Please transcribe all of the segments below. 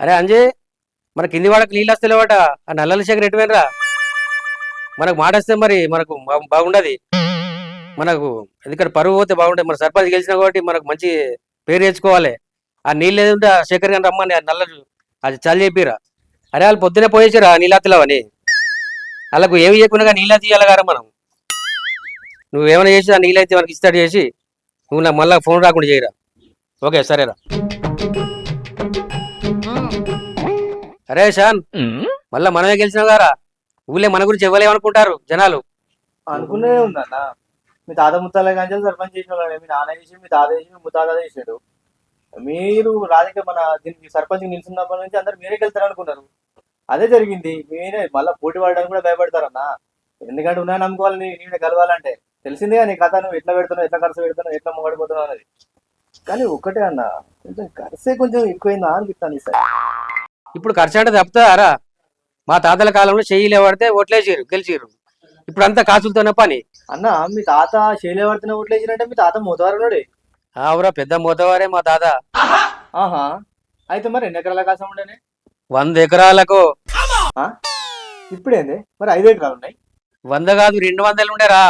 అరే అంజయ్, మన కింది వాడకు నీళ్ళు వస్తలేవాట. ఆ నల్లల శేఖర్ ఎటువేనరా? మనకు మాట వస్తే మరి మనకు బాగుండదు. మనకు ఎందుకంటే పరువు పోతే బాగుంటుంది. మన సర్పంచ్ గెలిచిన కాబట్టి మనకు మంచి పేరు తెచ్చుకోవాలి. ఆ నీళ్ళు ఏదంటే ఆ శేఖర్ గాని రమ్మని ఆ నల్ల అది చల్లి చెప్పిరా. అరే వాళ్ళు పొద్దునే పోయేసారా నీళ్ళత్తిలావని. వాళ్ళకు ఏమి చేయకుండా నీళ్ళు తీయాలి కదా మనం. నువ్వేమైనా చేసి ఆ నీళ్ళైతే మనకి ఇస్తాడు చేసి నువ్వు నాకు మళ్ళీ ఫోన్ రాకుండా చేయరా. ఓకే సరేరా. అరే షాన్, మళ్ళా మనమే గెలిచినావు గారా. ఊళ్ళే మన గురించి ఇవ్వలేమనుకుంటారు జనాలు. అనుకునే ఉందన్న. మీ తాత ముత్తాలే కానీ సర్పంచ్ చేసిన వాళ్ళే. మీ నాన్న చేసి, మీ తాత చేసి, మీ ముత్తాత చేసాడు. మీరు రాజకీయ మన దీనికి సర్పంచ్ నిలుచున్నప్పటి నుంచి అందరు మీరే గెలుస్తారు అనుకున్నారు. అదే జరిగింది. మీరే మళ్ళీ పోటీ పడడానికి కూడా భయపడతారన్న. ఎందుకంటే ఉన్నా నమ్ముకోవాలని నేను కలవాలంటే తెలిసిందే నీ కథ. నువ్వు ఎట్లా పెడుతున్నావు, ఎట్లా ఖర్చు పెడుతున్నావు, ఎట్లా మొగడిపోతున్నావు అనేది. కానీ ఒక్కటే అన్న, కొంచెం ఖర్చే కొంచెం ఎక్కువైందా అనిపిస్తాను సార్. ఇప్పుడు ఖర్చు అంటే తప్పుతారా? మా తాతల కాలంలో చెయ్యిలే పడితే ఓట్లేసారు గెలిచిరు. ఇప్పుడు అంతా కాసులతోనే పని. అన్న మీ తాత శైలి పడుతున్న ఓట్లు వేసినట్టే మీ తాత మూతవారుడే. ఆవురా, పెద్ద మూతవారే మా తాత. ఆహా, అయితే మరి ఎన్ని ఎకరాల కాసం ఉండేనే? 100 ఎకరాలకు. ఇప్పుడేంది మరి 5 ఎకరాలు ఉన్నాయి? 100 కాదు 200 ఉండేరా.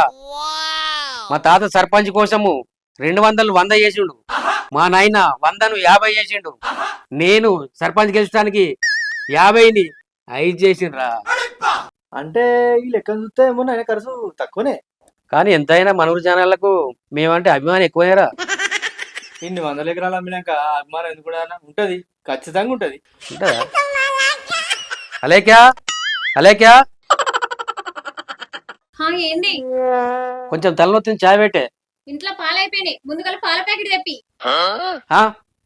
మా తాత సర్పంచ్ కోసము 200 100 చేసిండు. మా నాయన 100ను 50 చేసిండు. నేను సర్పంచ్ గెలిచడానికి 50ని 5 చేసిండ్రా. అంటే ఈ లెక్క చూస్తే ఏమో ఆయన ఖర్చు తక్కువనే. కానీ ఎంతైనా మనూరు జనాలకు మేమంటే అభిమానం ఎక్కువనేరా. ఇన్ని 100 ఎకరాలు అమ్మినాక అభిమానం ఎందుకు కూడా ఉంటది, ఖచ్చితంగా ఉంటది. ఉంటుందా? అలేక్యా అలేక్యా, ఏంది? కొంచెం తలనొత్తిని చాయ్ పెట్టే. ఇంట్లో పాలైపోయినాయి, ముందుగా పాల ప్యాకెట్ తెప్పి.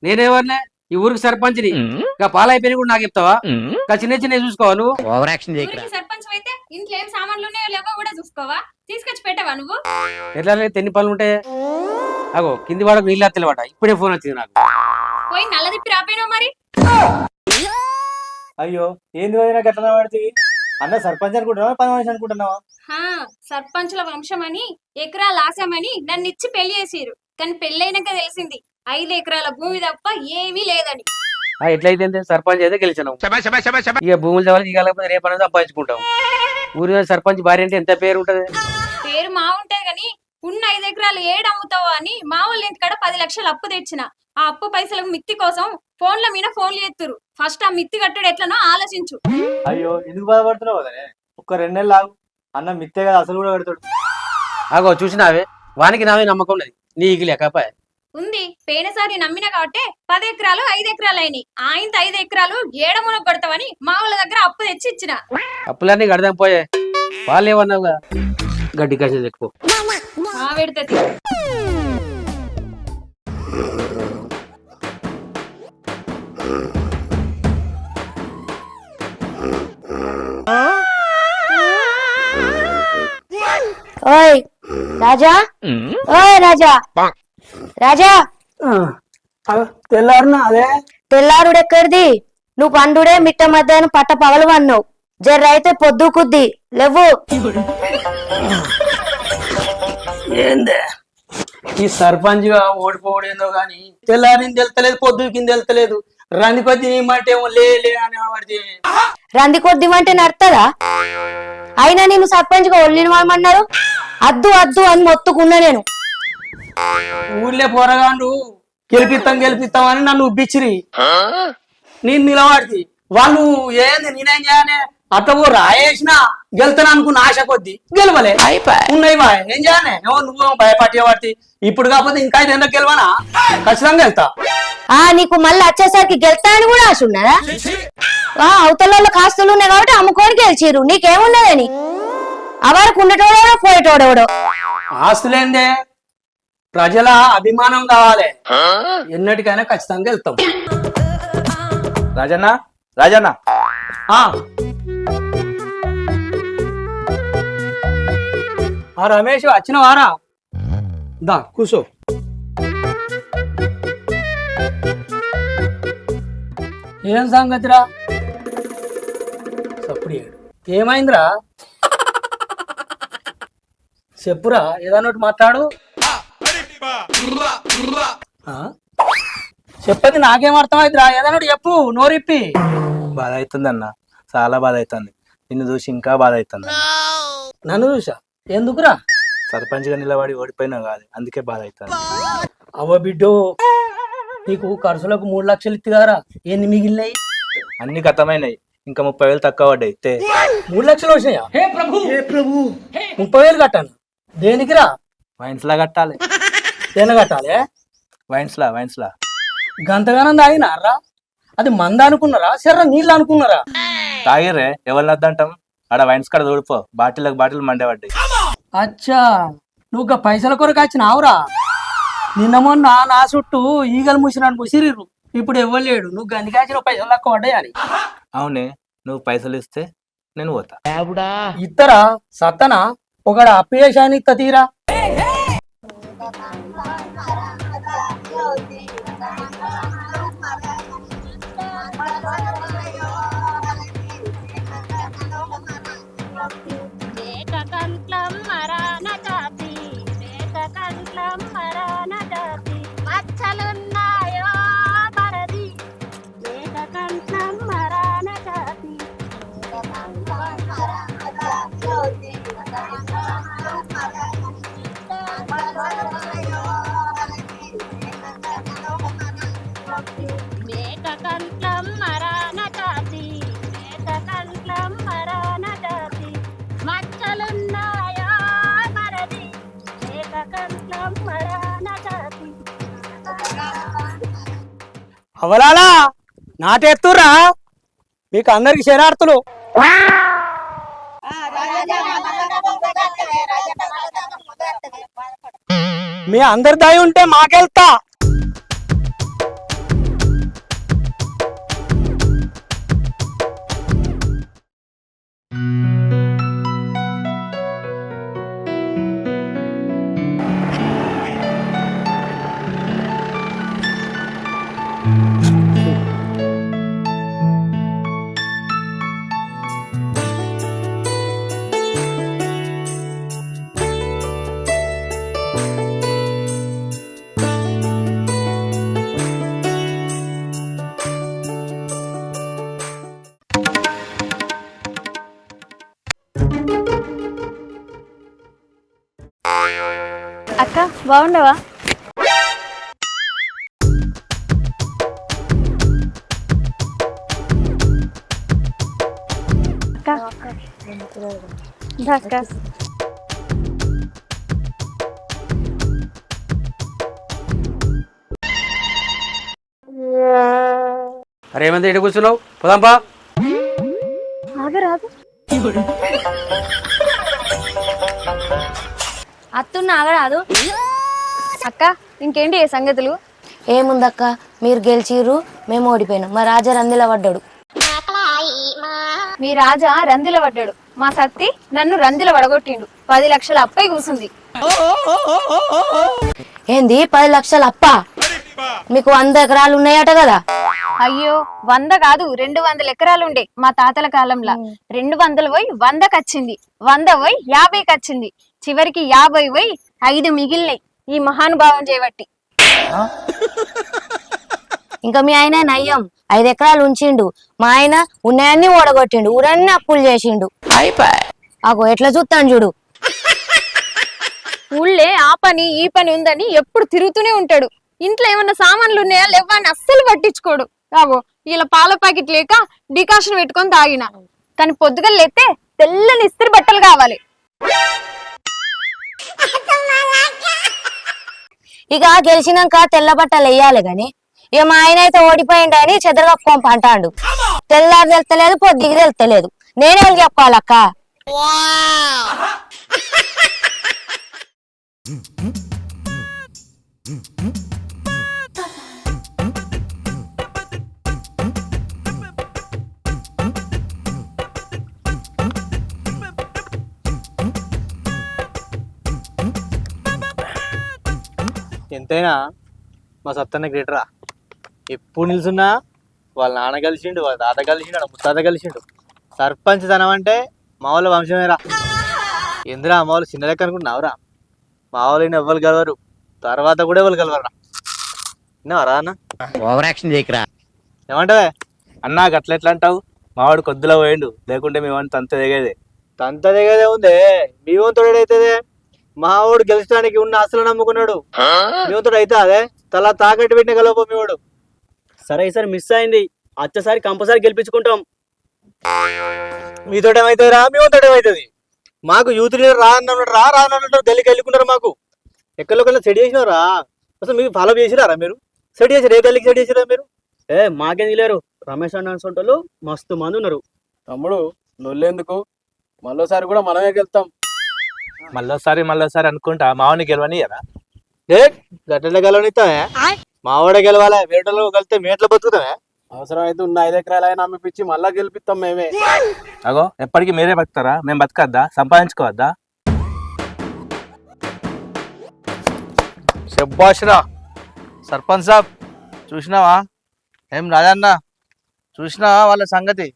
నేనేవరినే ఈ ఊరికి సర్పంచ్ని. ఇక పాలైపోయినా కూడా నాకు చెప్తావా? ఇక చిన్న చిన్న చూసుకోవా నువ్వు? ఓవర్ యాక్షన్ చేయకు. సర్పంచ్ అయితే ఇంట్లో ఏం సామాన్లు ఉన్నాయో లేవో కూడా చూసుకోవా? తీసుకొచ్చి పెట్టావా నువ్వు? ఎట్లా ఎన్ని పనులు ఉంటాయి? అగో కింది వాడకు నీళ్ళు అత్తలేవాట. ఇప్పుడే ఫోన్ వచ్చింది నాకు. పోయి నల్ల తిప్పి రాపోయినావు మరి. అయ్యో ఏంది వదినా గట్ల పడితే? అన్న సర్పంచ్ అనుకుంటున్నావా, పని మనిషి అనుకుంటున్నావా? సర్పంచుల వంశం అని ఎకరాలు ఆసామని నన్ను ఇచ్చి పెళ్లి చేసిరు. కానీ పెళ్ళైనాక తెలిసింది 5 ఎకరాల భూమి తప్ప ఏమీ లేదని. ఎట్లయితే సర్పంచ్ అయితే గెలిచినావు. ఇక భూములు చవాలి ఇక రేపు అనేది సంపాదించుకుంటాం. ఊరి సర్పంచ్ భార్య అంటే ఎంత పేరు ఉంటది? పేరు మా ఉంటది కానీ ఉన్న 5 ఎకరాలు ఏడు అమ్ముతావా అని మా వాళ్ళ ఇంటికాడ 10 లక్షలు అప్పు తెచ్చిన. ఆ అప్పు పైసలకు మిత్తి కోసం ఫోన్ల మీద ఫోన్లు ఎత్తురు. ఫస్ట్ ఆ మిత్తి కట్టుడు ఎట్లనో ఆలోచించు. అయ్యో ఎందుకు బాధపడుతున్నావు కదనే? ఒక్క 2 నెలలు ఆగు. అన్న మిత్తే కదా అసలు కూడా కడతాడు. అగో చూసినావే, వానికి నావే నమ్మకం ఉన్నది, నీకు లేకపాయ ఉంది. పోయినసారి నమ్మిన కాబట్టి 10 ఎకరాలు 5 ఎకరాలు అయినాయి. ఆయన 5 ఎకరాలు ఏడమునకు కొడతావని మా వాళ్ళ దగ్గర అప్పు తెచ్చి ఇచ్చిన. అప్పులన్నీ కడదాం పోయే. వాళ్ళు ఏమన్నావుగా గడ్డి కాసేది ఎక్కువ పెడుతుంది. ఓయ్ రాజా, ఓయ్ రాజా, రాజా తెల్లారునా? అదే తెల్లారుడు ఎక్కడిది? నువ్వు పండుడే మిట్ట మధ్యాహ్నం పట్ట పగలు వన్నావు. జర్ర అయితే పొద్దు కుద్ది లేవు. ఏందే ఈ సర్పంచ్ గా ఓడిపోవడేందో గాని తెల్లారింది తెలుతలేదు, పొద్దుకింది తెలుతలేదు. రంది కొద్ది నీ మాట ఏమో లే అని పడితే రంది కొద్ది అంటే నడుతుందా? అయినా నేను సర్పంచ్ గా ఒళ్ళిన వాళ్ళమన్నారు. అద్దు అద్దు అని మొత్తుకున్నా. నేను ఊర్లే పోరగాండు గెలిపిస్తాం అని నన్ను ఉబ్బిచ్చిరి. నేను నిలబడి వాళ్ళు ఏంది నేనేం చేయనే అట్టవు రాయేసిన గెలుతాను అనుకున్న ఆశ కొద్ది గెలవలే. ఉన్నాయి బా ఏం చేయనే? నువ్వు భయపడే పడితే ఇప్పుడు కాకపోతే ఇంకా 5 ఏళ్ళకి గెలవనా? ఖచ్చితంగా వెళ్తా. నీకు మళ్ళీ వచ్చేసరికి గెలుతా అని కూడా ఆశ ఉన్నదా? అవతల కాస్తులు ఉన్నాయి కాబట్టి అమ్ముకొని గెలిచిరు. నీకేమున్నదని? అవరకు ఉండేటోడో పోయేటోడెవడో. ఆస్తులేందే, ప్రజల అభిమానం కావాలి. ఎన్నటికైనా ఖచ్చితంగా వెళ్తాం. రాజన్న రాజన్న రమేష్ వచ్చిన వారా? దా కూసో. ఏం సంగతిరా? సప్పుడు ఏమైందిరా? చెప్పురా, ఏదన్నట్టు మాట్లాడు. చెప్పేది నాకేం అర్థమైందిరా ఏదన్నా చెప్పు నోరిప్పి. బాధ అవుతుంది అన్న, చాలా బాధ అవుతుంది. నిన్ను చూసి ఇంకా బాధ అవుతుంది. నన్ను చూసా ఎందుకురా? సర్పంచ్గా నిలబడి ఓడిపోయినా కాదు, అందుకే బాధ అవుతుంది. అవ్వ బిడ్డో, నీకు ఖర్చులకు 3 లక్షలు ఇత్తిగారా, ఎన్ని మిగిలినాయి? అన్ని ఖతమైనాయి, ఇంకా 30,000 తక్కువ పడ్డాయి. 3 లక్షలు వచ్చినాయా? హే ప్రభు 30,000 కట్టాను. దేనికిరా? వైన్స్ లా కట్టాలి. దేని కట్టాలి? వైన్స్ లా గంతగానం తాగినారా? అది మంద అనుకున్నారా సరే నీళ్ళు అనుకున్నారా? తాగిర్రే, ఎవరిని వద్దంటాం. ఆడ వైన్స్ కాడ తోడిపో, బాటిల్ మండే పడ్డాయి. అచ్చా, నువ్వు పైసల కొరకు వచ్చినావురా. నిన్న మొన్న నా చుట్టూ ఈగలు ముసిరాను ముసిరిర్రు. ఇప్పుడు ఇవ్వలేడు, నువ్వు గందికాచిన పైసలు లెక్క పడ్డాయని. అవునే, నువ్వు పైసలు ఇస్తే నేను పోతా. ఇత్తరా సత్తనా ఒకడు అప్పేశాన్ని ఇత్త తీరా. అవలాలా నాటెత్తురా, మీకు అందరికి శరార్థులు. మీ అందరి దయ ఉంటే మాకెళ్తా. అక్క బాగుండవా? అరే ఏమంది ఇటు కూర్చున్నావు? పోదాంపా. అత్తున్న ఆగరాదు. అక్క ఇంకేంటి ఏ సంగతులు? ఏముందక్క, మీరు గెలిచిర్రు, మేము ఓడిపోయినాం. మా రాజా రందిలా పడ్డాడు. మీ రాజా రందిల పడ్డాడు, మా సత్తి నన్ను రందిల వడగొట్టిండు. 10 లక్షల అప్పై కూసుంది. ఏంది 10 లక్షల అప్ప? మీకు 100 ఎకరాలు ఉన్నాయట కదా? అయ్యో 100 కాదు, 200 ఎకరాలుండే మా తాతల కాలంలో. 200 పోయి 100 కచ్చింది, 100 పోయి 50 కచ్చింది, చివరికి 50 పోయి 5 మిగిలినాయి ఈ మహానుభావం చేయబట్టి. ఇంకా మీ ఆయన నయ్యం 5 ఎకరాలు ఉంచిండు. మా ఆయన ఉన్నాయన్ని ఓడగొట్టిండు, ఊరన్నీ అప్పులు చేసిండు. అగో ఎట్లా చూస్తాను చూడు. ఊళ్ళే ఆ పని ఈ పని ఉందని ఎప్పుడు తిరుగుతూనే ఉంటాడు. ఇంట్లో ఏమన్నా సామాన్లు ఉన్నాయా లేవా అని అస్సలు పట్టించుకోడు. అగో ఇలా పాల ప్యాకెట్ లేక డికాషన్ పెట్టుకొని తాగిన, కానీ పొద్దుగా లేతే తెల్లని ఇస్త్రీ బట్టలు కావాలి. ఇక గెలిచినాక తెల్ల బట్టలు వేయాలి గాని, ఇక మా ఆయన అయితే ఓడిపోయిండని చెదరగా పంప అంటాడు. తెల్లారి తెలుస్తలేదు, పొద్దుకి తెలుస్తలేదు. నేనే చెప్పాలక్క. ఎంతైనా మా సత్తన్న గ్రేటరా. ఎప్పుడు నిల్చున్నా వాళ్ళ నాన్న కలిసిండు, వాళ్ళ తాత కలిసిండు, వాళ్ళ ముత్తాత కలిసిండు. సర్పంచ్ తనం అంటే మా వాళ్ళ వంశమేరా. ఎందురా మా వాళ్ళు చిన్న లెక్క అనుకుంటున్నావురా? మా వాళ్ళు ఎవ్వరు కలవరు, తర్వాత కూడా ఎవరు కలవరా. విన్నావరా అన్న? ఏమంటావే అన్నా గట్ల ఎట్లా అంటావు మావాడు కొద్దిలో పోయిండు లేకుంటే మేమంతా అంత దిగేదే తంత దిగదే ఉంది మీ వంతుడు అవుతుంది మా వాడు గెలిచడానికి ఉన్న ఆశలు నమ్ముకున్నాడు మీ వంతుడు అయితే అదే తల తాకట్టు పెట్టిన గెలవపో మీ వాడు. సరే ఈసారి మిస్ అయింది, వచ్చేసారి కంపల్సరీ గెలిపించుకుంటాం. మీతో ఏమవుతుంది మీ వంతుడు ఏమవుతుంది? మాకు యూత్ లీడర్ రా అన్నాడు, రా అన్నాడు, గల్లీకి వెళ్ళుకుంటారు. మాకు ఎక్కడికల్లా సెట్ చేసినారా? అసలు మీరు ఫాలో చేసిరారా? మీరు సెట్ చేసారు? ఏ గల్లీకి సెట్ చేసిరా మీరు? మాకేం లేరు, రమేష్ అన్న వాళ్ళు మస్తు మంది ఉన్నారు. తమ్ముడు నొల్లేందుకు, మళ్ళోసారి కూడా మనమే గెలుతాం. మళ్ళోసారి అనుకుంటా మావాడిని గెలవని కదా. గట్ల గెలవనిస్తామే? మావాడే గెలవాలా, వేటలో కలిస్తే మేట్లో బతుకుతామే. అవసరం అయితే ఉన్న 5 ఎకరాలైనా అమ్మిపిచ్చి మళ్ళా గెలిపిస్తాం మేమే. అగో ఎప్పటికీ మీరే బతుకుతారా? మేము బతకద్దా? సంపాదించుకోవద్దా? శబ్బాష్రా సర్పంచ్ సాబ్, చూసినావా ఏం రాజన్న? చూసినావా వాళ్ళ సంగతి?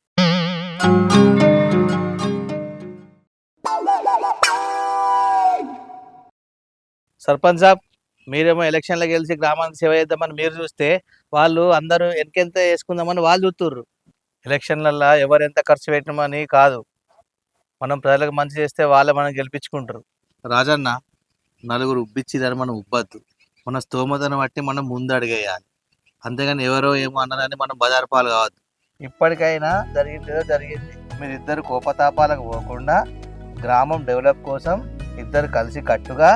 సర్పంచ్ సాబ్, మీరేమో ఎలక్షన్లకు గెలిచి గ్రామానికి సేవ చేద్దామని మీరు చూస్తే, వాళ్ళు అందరూ వెనకెంత వేసుకుందామని వాళ్ళు చూస్తుర్రు. ఎలక్షన్లల్లో ఎవరు ఎంత ఖర్చు పెట్టినామని కాదు, మనం ప్రజలకు మంచి చేస్తే వాళ్ళే మనం గెలిపించుకుంటారు. రాజన్న, నలుగురు ఉబ్బిచ్చిదని మనం ఉబ్బద్దు, మన స్తోమతను బట్టి మనం ముందు అడిగేయాలి. అంతేగాని ఎవరో ఏమో అన్నారని మనం బజారు పాలు కావద్దు. ఇప్పటికైనా జరిగిందేదో జరిగింది. మీరు ఇద్దరు కోపతాపాలకు పోకుండా గ్రామం డెవలప్ కోసం ఇద్దరు కలిసి కట్టుగా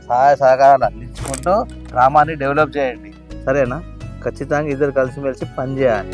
సహాయ సహకారాలు అందించుకుంటూ గ్రామాన్ని డెవలప్ చేయండి. సరేనా? ఖచ్చితంగా ఇద్దరు కలిసిమెలిసి పని చేయాలి.